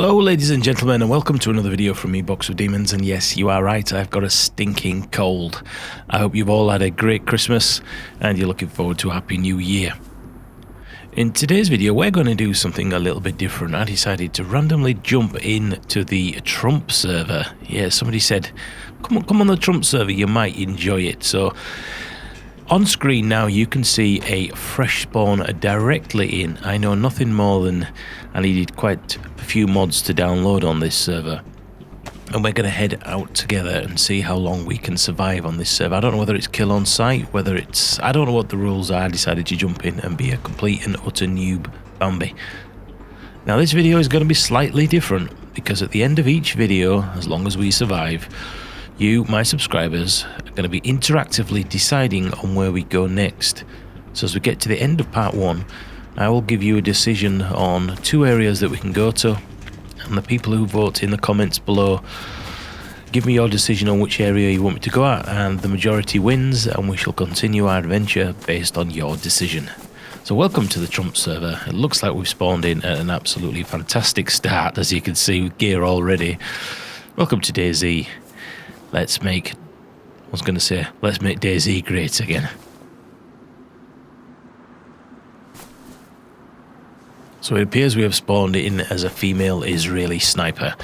Hello ladies and gentlemen, and welcome to another video from me, Box of Demons. And yes, you are right, I've got a stinking cold. I hope you've all had a great Christmas and you're looking forward to a happy new year. In today's video we're going to do something a little bit different. I decided to randomly jump into the TRUMPS server. Yeah, somebody said come on the TRUMPS server, you might enjoy it. So on screen now you can see a fresh spawn directly in. I know nothing more than I needed quite a few mods to download on this server, and we're going to head out together and see how long we can survive on this server. I don't know whether it's kill on sight, whether it's... I don't know what the rules are. I decided to jump in and be a complete and utter noob Bambi. Now this video is going to be slightly different, because at the end of each video, as long as we survive, you, my subscribers, are going to be interactively deciding on where we go next. So as we get to the end of part 1, I will give you a decision on 2 areas that we can go to, and the people who vote in the comments below, give me your decision on which area you want me to go at, and the majority wins, and we shall continue our adventure based on your decision. So welcome to the TRUMPS server. It looks like we've spawned in at an absolutely fantastic start, as you can see with gear already. Welcome to Dayz. Let's make Dayz great again. So it appears we have spawned in as a female Israeli sniper,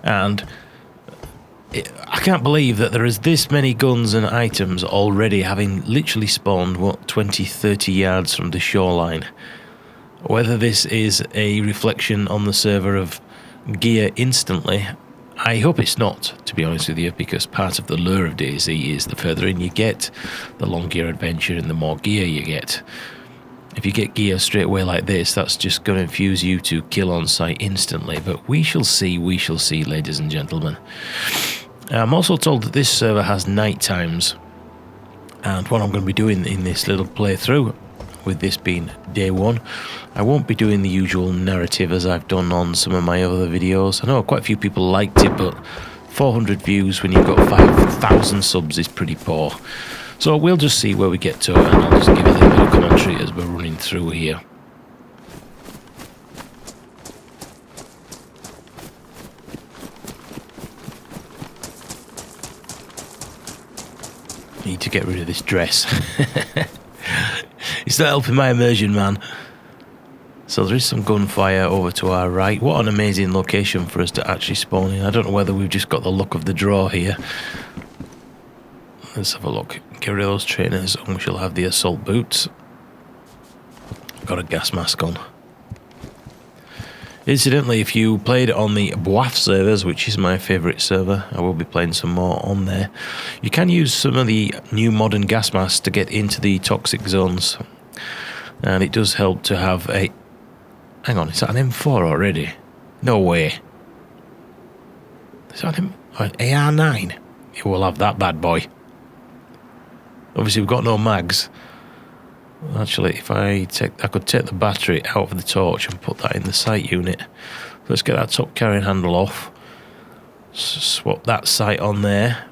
and I can't believe that there is this many guns and items already, having literally spawned, what, 20-30 yards from the shoreline. Whether this is a reflection on the server of gear instantly, I hope it's not, to be honest with you, because part of the lure of Dayz is the further in you get, the longer your adventure and the more gear you get. If you get gear straight away like this, that's just going to infuse you to kill on sight instantly. But we shall see, ladies and gentlemen. I'm also told that this server has night times, and what I'm going to be doing in this little playthrough, with this being day 1, I won't be doing the usual narrative as I've done on some of my other videos. I know quite a few people liked it, but 400 views when you've got 5,000 subs is pretty poor. So we'll just see where we get to, and I'll just give a little bit of commentary as we're running through here. Need to get rid of this dress. It's not helping my immersion, man. So there is some gunfire over to our right. What an amazing location for us to actually spawn in. I don't know whether we've just got the luck of the draw here. Let's have a look. Get rid of those trainers, and we shall have the assault boots. Got a gas mask on. Incidentally, if you played on the BWAF servers, which is my favourite server, I will be playing some more on there, you can use some of the new modern gas masks to get into the toxic zones. And it does help to have a... Hang on, is that an M4 already? No way. Is that an AR9? Yeah, we'll have that bad boy. Obviously we've got no mags. Actually, if I could take the battery out of the torch and put that in the sight unit. Let's get that top carrying handle off. Swap that sight on there.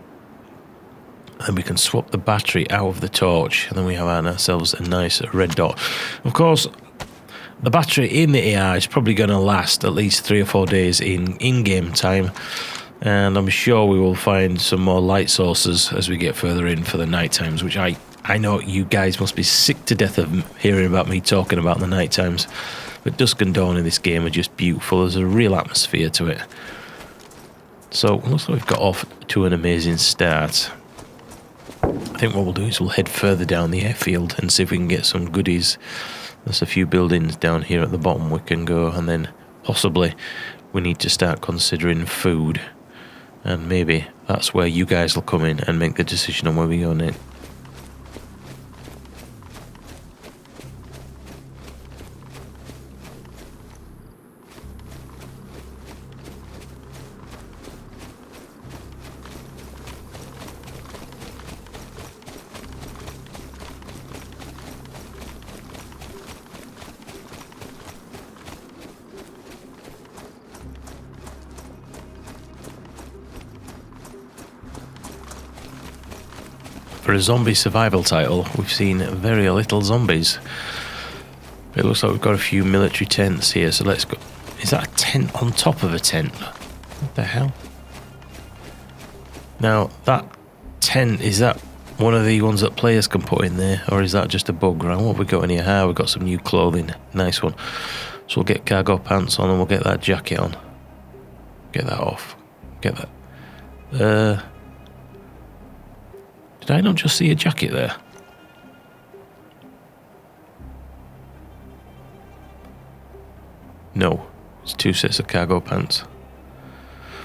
And we can swap the battery out of the torch, and then we have ourselves a nice red dot. Of course, the battery in the AR is probably going to last at least 3 or 4 days in-game time. And I'm sure we will find some more light sources as we get further in for the night times, which I know you guys must be sick to death of hearing about me talking about the night times. But dusk and dawn in this game are just beautiful. There's a real atmosphere to it. So it looks like we've got off to an amazing start. I think what we'll do is we'll head further down the airfield and see if we can get some goodies. There's a few buildings down here at the bottom we can go, and then possibly we need to start considering food. And maybe that's where you guys will come in and make the decision on where we go next. For a zombie survival title, we've seen very little zombies. It looks like we've got a few military tents here, so let's go. Is that a tent? tent on top of a tent. What the hell? Now, that tent, is that one of the ones that players can put in there, or is that just a bug? Right, what have we got in here? We've got some new clothing. Nice one. So we'll get cargo pants on and we'll get that jacket on. Get that off. Get that. Did I not just see a jacket there? No. It's 2 sets of cargo pants.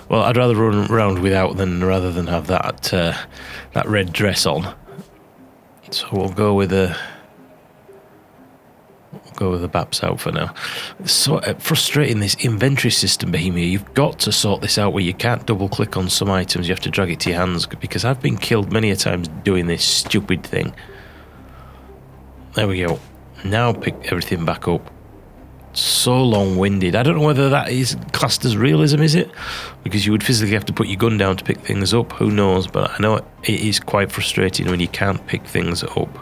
Well, I'd rather run around without rather than have that red dress on. So we'll go with the BAPS out for now. It's so frustrating, this inventory system behavior. You've got to sort this out where you can't double click on some items. You have to drag it to your hands, because I've been killed many a times doing this stupid thing. There we go. Now pick everything back up. So long-winded. I don't know whether that is classed as realism, is it? Because you would physically have to put your gun down to pick things up. Who knows? But I know it is quite frustrating when you can't pick things up.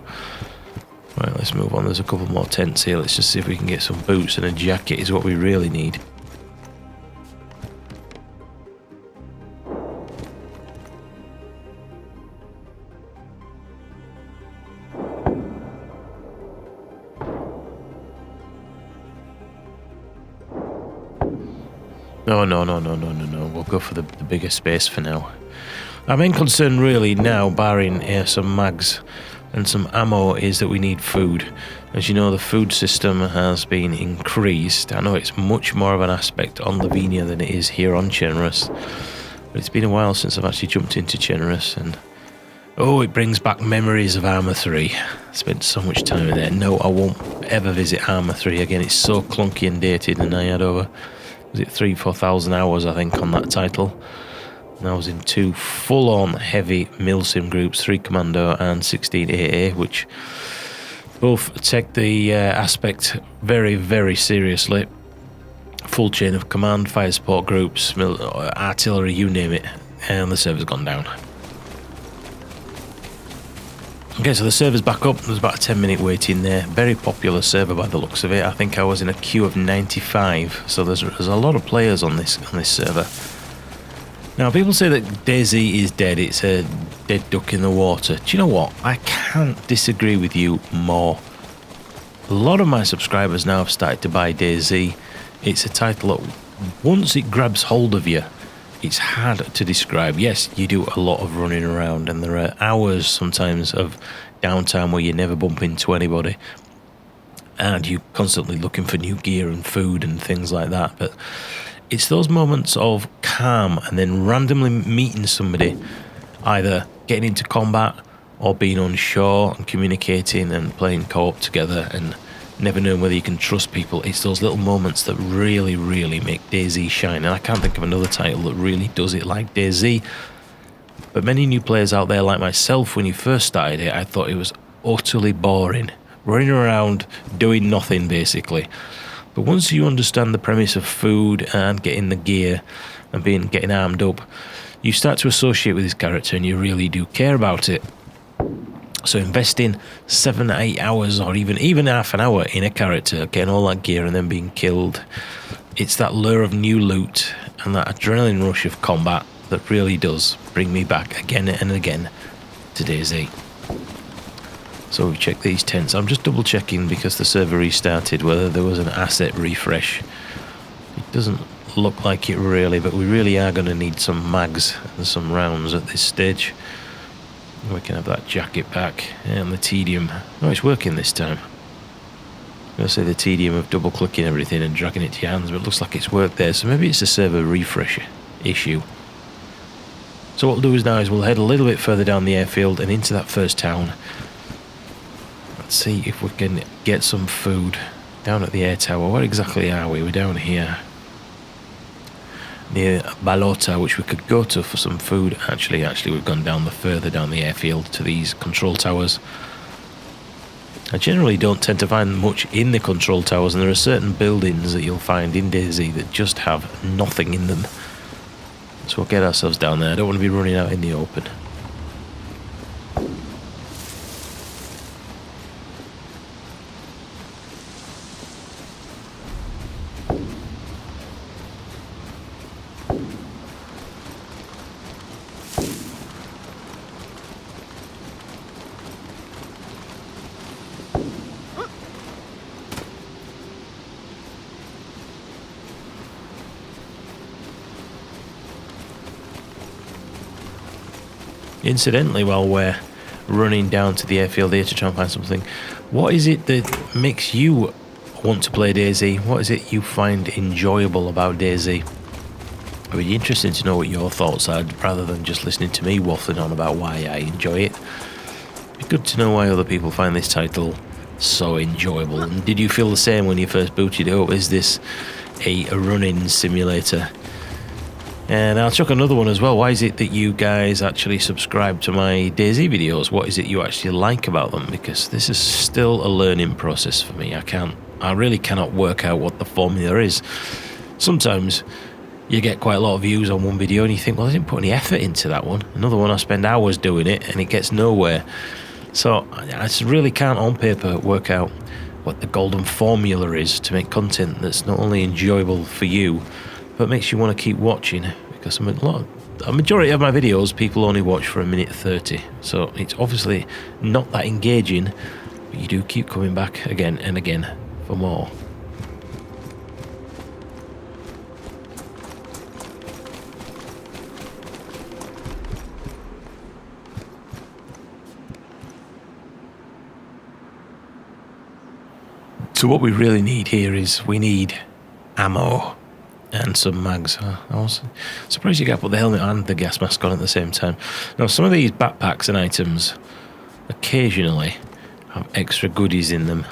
Right, let's move on. There's a couple more tents here. Let's just see if we can get some boots, and a jacket is what we really need. No. We'll go for the bigger space for now. Our main concern really now, barring some mags and some ammo, is that we need food. As you know, the food system has been increased. I know it's much more of an aspect on Lavinia than it is here on Generous. But it's been a while since I've actually jumped into Generous, and oh, it brings back memories of Arma 3. I spent so much time in there. No, I won't ever visit Arma 3 again. It's so clunky and dated, and I had over, was it 3,000-4,000 hours, I think, on that title. And I was in 2 full-on heavy milsim groups, 3 Commando and 16 AA, which both take the aspect very, very seriously. Full chain of command, fire support groups, artillery, you name it, and the server's gone down. Okay, so the server's back up. There's about a 10-minute wait in there. Very popular server by the looks of it. I think I was in a queue of 95, so there's a lot of players on this server. Now, people say that Dayz is dead. It's a dead duck in the water. Do you know what? I can't disagree with you more. A lot of my subscribers now have started to buy Dayz. It's a title that, once it grabs hold of you, it's hard to describe. Yes, you do a lot of running around, and there are hours sometimes of downtime where you never bump into anybody, and you're constantly looking for new gear and food and things like that. But it's those moments of calm and then randomly meeting somebody, either getting into combat or being on shore and communicating and playing co-op together and never knowing whether you can trust people. It's those little moments that really, really make Dayz shine. And I can't think of another title that really does it like Dayz. But many new players out there, like myself, when you first started it, I thought it was utterly boring. Running around, doing nothing, basically. But once you understand the premise of food and getting the gear and getting armed up, you start to associate with this character and you really do care about it. So investing 7 to 8 hours or even half an hour in a character, getting all that gear and then being killed, it's that lure of new loot and that adrenaline rush of combat that really does bring me back again and again to Dayz. So we've checked these tents. I'm just double checking, because the server restarted, whether there was an asset refresh. It doesn't look like it really, but we really are going to need some mags and some rounds at this stage. We can have that jacket back, and the tedium. Oh, it's working this time. I'm going to say the tedium of double clicking everything and dragging it to your hands, but it looks like it's worked there, so maybe it's a server refresh issue. So what we'll do now is we'll head a little bit further down the airfield and into that first town. Let's see if we can get some food down at the air tower. Where exactly are we? We're down here near Balota, which we could go to for some food. Actually, we've gone down further down the airfield to these control towers. I generally don't tend to find much in the control towers, and there are certain buildings that you'll find in Dayz that just have nothing in them. So we'll get ourselves down there. I don't want to be running out in the open. Incidentally, while we're running down to the airfield here to try and find something, what is it that makes you want to play Dayz? What is it you find enjoyable about Dayz? It would be interesting to know what your thoughts are, rather than just listening to me waffling on about why I enjoy it. It'd be good to know why other people find this title so enjoyable. And did you feel the same when you first booted it up? Is this a running simulator? And I'll chuck another one as well. Why is it that you guys actually subscribe to my Dayz videos? What is it you actually like about them? Because this is still a learning process for me. I really cannot work out what the formula is. Sometimes you get quite a lot of views on one video and you think, well, I didn't put any effort into that one. Another one, I spend hours doing it and it gets nowhere. So I just really can't on paper work out what the golden formula is to make content that's not only enjoyable for you, but makes you want to keep watching. Because a majority of my videos, people only watch for 1:30. So it's obviously not that engaging, but you do keep coming back again and again for more. So what we really need here is we need ammo and some mags. I was surprised you got to put the helmet and the gas mask on at the same time. Now, some of these backpacks and items occasionally have extra goodies in them,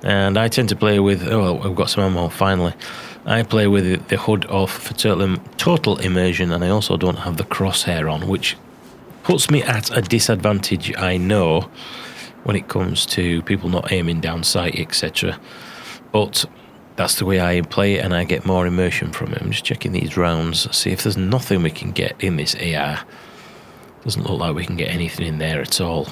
and I tend to play with, oh, we've got some ammo finally. I play with the hood off for total immersion, and I also don't have the crosshair on, which puts me at a disadvantage, I know, when it comes to people not aiming down sight, etc. But that's the way I play it, and I get more immersion from it. I'm just checking these rounds, see if there's nothing we can get in this AR. Doesn't look like we can get anything in there at all.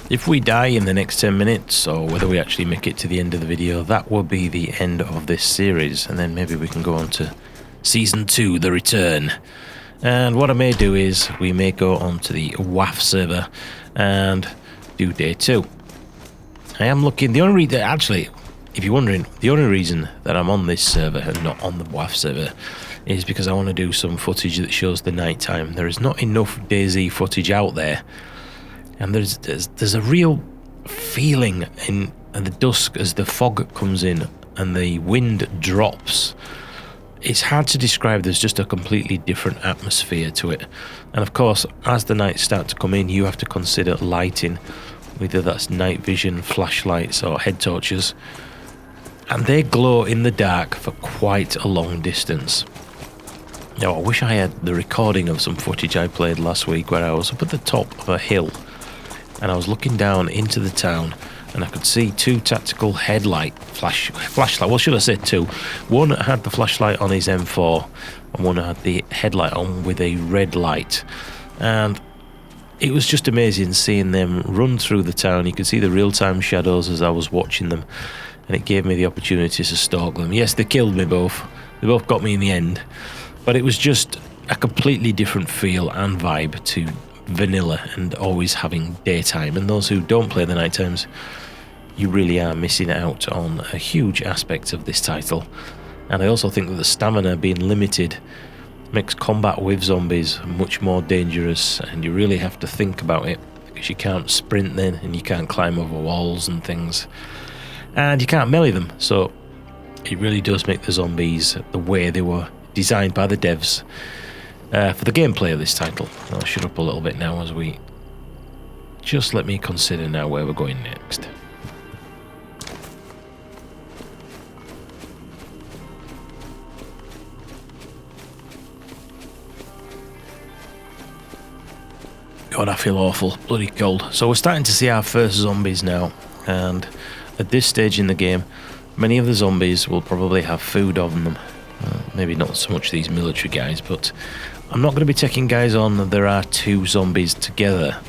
If we die in the next 10 minutes, or whether we actually make it to the end of the video, that will be the end of this series, and then maybe we can go on to Season 2, The Return. And what I may do is, we may go on to the WAF server and do Day 2. I am looking, the only reason, actually, if you're wondering, the only reason that I'm on this server and not on the WAF server is because I want to do some footage that shows the night time. There is not enough Dayz footage out there. And there's a real feeling in the dusk as the fog comes in and the wind drops. It's hard to describe. There's just a completely different atmosphere to it. And of course, as the nights start to come in, you have to consider lighting, whether that's night vision, flashlights or head torches. And they glow in the dark for quite a long distance. Now, I wish I had the recording of some footage I played last week where I was up at the top of a hill and I was looking down into the town and I could see two tactical flashlight. Well, should I say two? One had the flashlight on his M4 and one had the headlight on with a red light. And it was just amazing seeing them run through the town. You could see the real-time shadows as I was watching them, and it gave me the opportunity to stalk them. Yes, they killed me both. They both got me in the end. But it was just a completely different feel and vibe to vanilla and always having daytime. And those who don't play the night times, you really are missing out on a huge aspect of this title. And I also think that the stamina being limited makes combat with zombies much more dangerous, and you really have to think about it, because you can't sprint then, and you can't climb over walls and things, and you can't melee them. So it really does make the zombies the way they were designed by the devs for the gameplay of this title. I'll shut up a little bit now as we just let me consider now where we're going next. God, I feel awful, bloody cold. So we're starting to see our first zombies now, and at this stage in the game, many of the zombies will probably have food on them. Maybe not so much these military guys, but I'm not going to be taking guys on. There are 2 zombies together.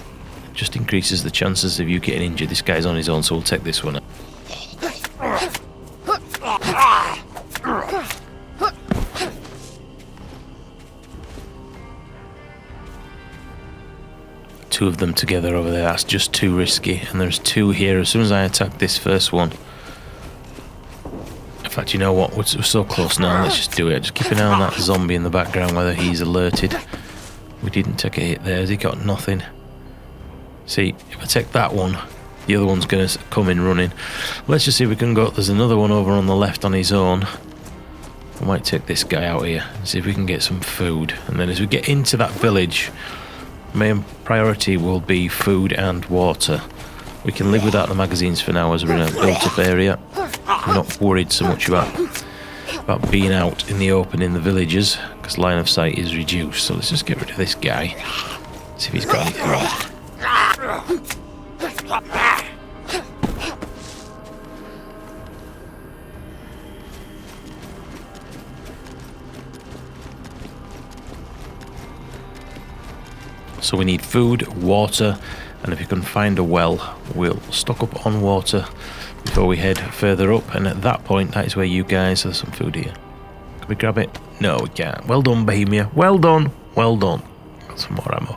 It just increases the chances of you getting injured. This guy's on his own, so we'll take this one. Two of them together over there, that's just too risky. And there's 2 here. As soon as I attack this first one, in fact, you know what, we're so close now, let's just do it. Just keep an eye on that zombie in the background, whether he's alerted. We didn't take a hit there, has he got nothing? See, if I take that one, the other one's going to come in running. Let's just see if we can go. There's another one over on the left on his own. I might take this guy out here and see if we can get some food. And then as we get into that village, main priority will be food and water. We can live without the magazines for now as we're in a built-up area. I'm not worried so much about being out in the open in the villages, because line of sight is reduced. So let's just get rid of this guy. See if he's got anything wrong. So we need food, water, and if you can find a well, we'll stock up on water before we head further up. And at that point, that is where you guys... There's some food here. Can we grab it? No, we can't. Well done, Bohemia. Well done. Well done. Got some more ammo.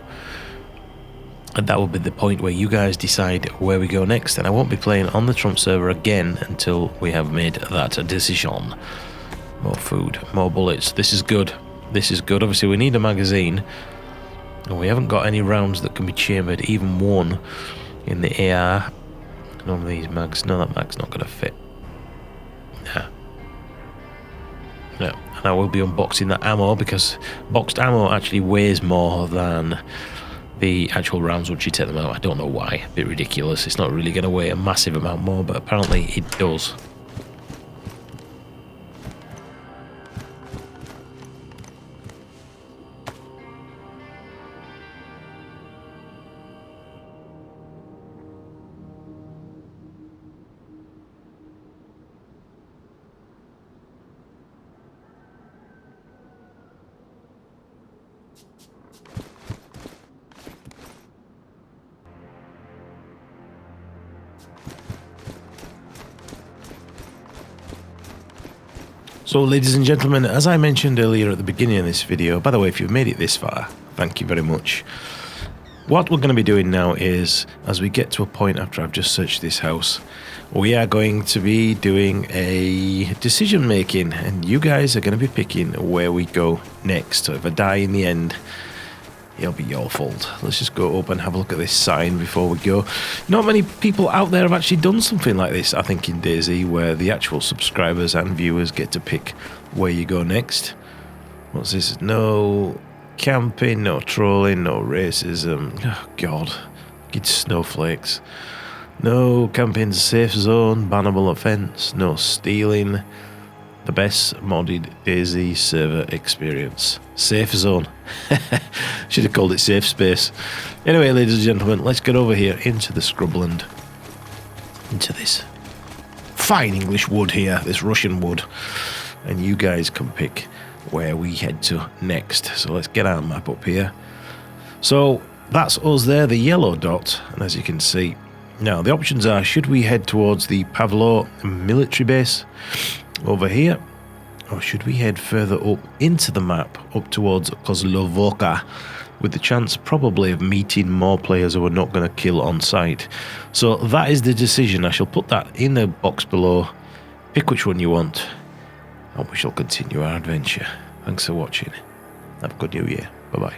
And that will be the point where you guys decide where we go next. And I won't be playing on the Trump server again until we have made that decision. More food, more bullets. This is good. This is good. Obviously, we need a magazine. And we haven't got any rounds that can be chambered, even one in the AR. None of these mags. No, that mag's not going to fit. Nah. No. And I will be unboxing that ammo, because boxed ammo actually weighs more than the actual rounds once you take them out. I don't know why. A bit ridiculous. It's not really going to weigh a massive amount more, but apparently it does. So, ladies and gentlemen, as I mentioned earlier at the beginning of this video, by the way, if you've made it this far, thank you very much. What we're going to be doing now is, as we get to a point after I've just searched this house, we are going to be doing a decision making, and you guys are going to be picking where we go next. So if I die in the end, it'll be your fault. Let's just go up and have a look at this sign before we go. Not many people out there have actually done something like this, I think, in Dayz, where the actual subscribers and viewers get to pick where you go next. What's this? No camping, no trolling, no racism. Oh, God. Get snowflakes. No camping, safe zone, bannable offence, no stealing. The best modded Dayz server experience. Safe zone. Should have called it safe space. Anyway, ladies and gentlemen, let's get over here into the scrubland. Into this fine English wood here, this Russian wood. And you guys can pick where we head to next. So let's get our map up here. So that's us there, the yellow dot. And as you can see, now the options are, should we head towards the Pavlo military base over here, or should we head further up into the map, up towards Kozlovoka, with the chance probably of meeting more players who are not going to kill on sight. So that is the decision. I shall put that in the box below. Pick which one you want, and we shall continue our adventure. Thanks for watching. Have a good new year. Bye bye.